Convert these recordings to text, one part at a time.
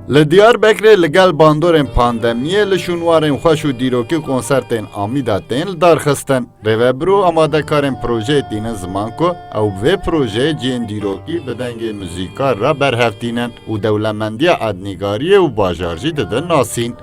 لدیاربکر لگل باندورên pandemiyê li şûnwarên xweş û dîrokî konsertên Amîda tên li darxistin. Rêvebir û amadekarên projeyê tînin ziman ku ew vê projeyê ciyên dîrokî bi dengê muzîkar re berhevtînin û dewlemendiya ednîgariyê û bajar jî didin nasîn.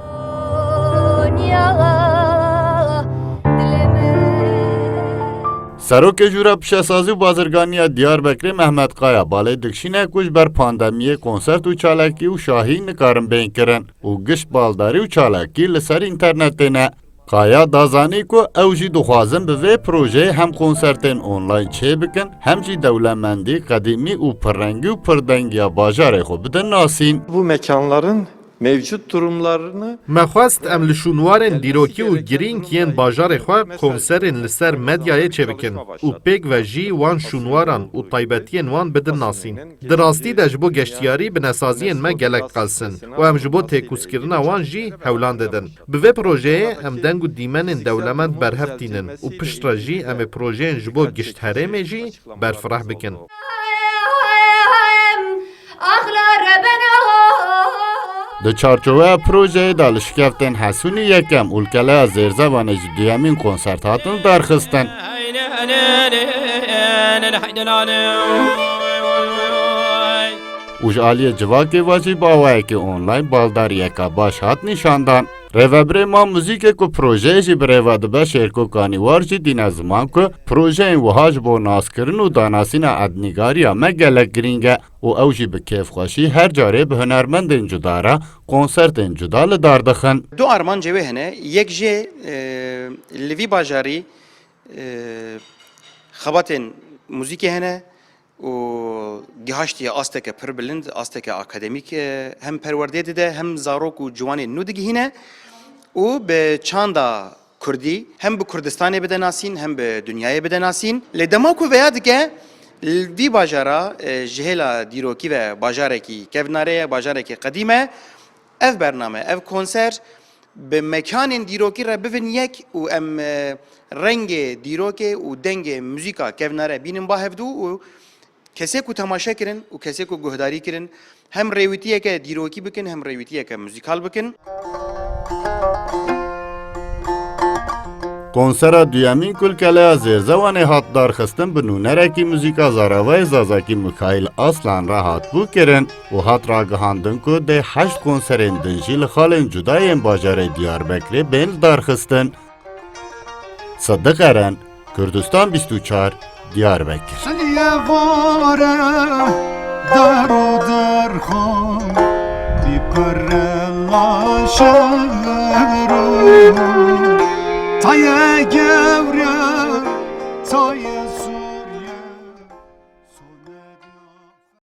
Serokê Jûra Pişesazî û Bazirganiya Diyarbekirê Mehmet Qaya balê dikşîne ku ji ber pandemiyê konsert û çalakî û şahî nikarin bên kirin û gişt baldarî û çalakî li ser înternetê ne. Qaya dazanî ku ew jî dixwazin bi vê projeyê hem konsertên online çê bikin hem jî dewlemendî, qedîmî û pirrengî û pirdengiya bajarê xwe bidin nasîn. Bu mekanların mevcut durumlarını Mexwast em li şûnwarên dîrokî û girîng yên bajarê xwe konserên li ser medyayê çêbikin û pêk ve jî wan şûnwaran û taybetiyên wan bidin nasîn. Di rastî de ji bo geştyarî bi nesaziyên me gelek qelsin û em ji bo têkûzkirina wan jî hewlan didin. Bi vê projeyê em deng û dîmenên dewlemend berhev tînin û pişt re jî em ê projeyên ji bo giştherêmê jî berfireh bikin. Di çarçoveya projeyê de li şikevtên Hesûnî yekem û Keleya Zêrzevanê jî duyemîn konsert hatin darxistin. û ji aliyê civakê ve jî bawayekî online baldariyeka baş hat nîşandan. Rêvebirê Ma Muzîkê ku projeyê jî bi rêve dibe Şêrko Kanîwar jî dîne ziman ku projeyên wiha ji bo naskirin û danasîna ednîgariya me gelek giring e û ew jî bi kêfxweşî her carê bi hunermendên cuda re konsertên cuda li dar dixin. Du arman cewê hene, yek jê li vî bajarî xebatên muzîkê hene û gihaştiye asteke pir bilind, asteke akademîk hem perwerdê dide hem zarok û ciwanên nû digihîne û bi çanda Kurdî hem bi Kurdistanê bide nasîn hem bi dünyayê bide nasîn. Lê dema ku veya dike li vî bajara ji hêla dîrokî ve bajarekî kevnarê ye, bajarekî qedîm e, ev bername, ev konser bi mekanên dîrokî re bivin yek û em rengê dîrokê û dengê muzîka kevnare bînin bahevdû û kesê ku temaşe kirin û kesê ku guhdarî kirin hem rêwîtiyeke dîrokî bikin hem rêwîtiyeke muzîkal bikin. Konsera duyemîn ku Keleya Zêrzewanê hat darxistin bi nûnerekî muzîka Zaravayê Zazakî Mikaîl Aslan re hatbû kirin û hat ragihandin ku dê heşt konserên din jî li xalên cudayên bajarê Diyarbekirê bên li darxistin. Siddiq Eren, Kurdistan 24, Diyarbekir. Taye gevre, taye su.